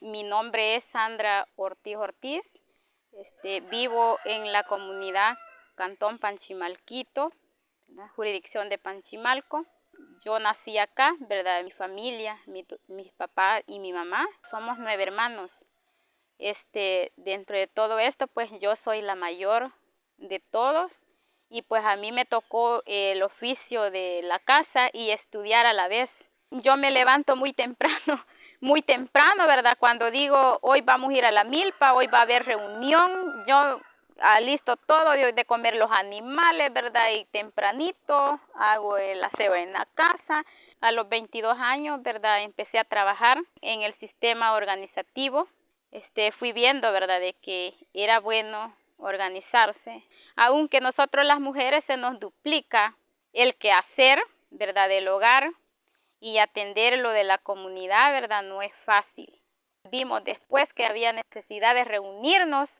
Mi nombre es Sandra Ortiz Ortiz. Vivo en la comunidad Cantón Panchimalquito, la jurisdicción de Panchimalco. Yo nací acá, ¿verdad? Mi familia, mi papá y mi mamá, somos 9 hermanos. Dentro de todo esto, pues yo soy la mayor de todos y pues a mí me tocó el oficio de la casa y estudiar a la vez. Yo me levanto muy temprano, ¿verdad? Cuando digo, hoy vamos a ir a la milpa, hoy va a haber reunión, yo alisto todo de comer los animales, ¿verdad? Y tempranito hago el aseo en la casa. A los 22 años, ¿verdad? Empecé a trabajar en el sistema organizativo. Fui viendo, ¿verdad?, de que era bueno organizarse. Aunque nosotros las mujeres se nos duplica el quehacer, ¿verdad?, del hogar y atender lo de la comunidad, ¿verdad?, no es fácil. Vimos después que había necesidad de reunirnos.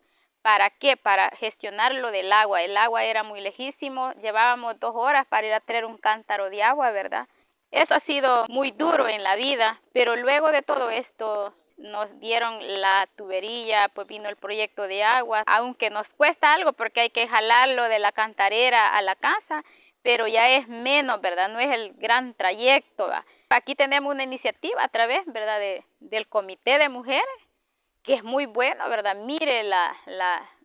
¿Para qué? Para gestionar lo del agua. El agua era muy lejísimo, llevábamos 2 horas para ir a traer un cántaro de agua, ¿verdad? Eso ha sido muy duro en la vida, pero luego de todo esto nos dieron la tubería, pues vino el proyecto de agua, aunque nos cuesta algo porque hay que jalarlo de la cantarera a la casa, pero ya es menos, ¿verdad? No es el gran trayecto, ¿verdad? Aquí tenemos una iniciativa a través, ¿verdad?, del Comité de Mujeres, que es muy bueno, ¿verdad? Mire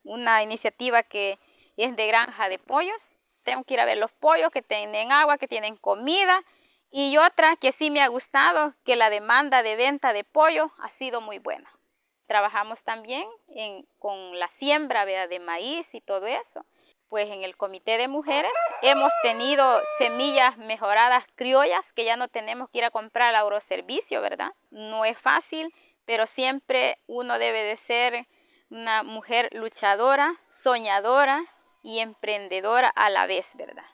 una iniciativa que es de granja de pollos. Tengo que ir a ver los pollos que tienen agua, que tienen comida. Y otra que sí me ha gustado, que la demanda de venta de pollo ha sido muy buena. Trabajamos también con la siembra, ¿verdad?, de maíz y todo eso. Pues en el Comité de Mujeres hemos tenido semillas mejoradas criollas que ya no tenemos que ir a comprar al agroservicio, ¿verdad? No es fácil, pero siempre uno debe de ser una mujer luchadora, soñadora y emprendedora a la vez, ¿verdad?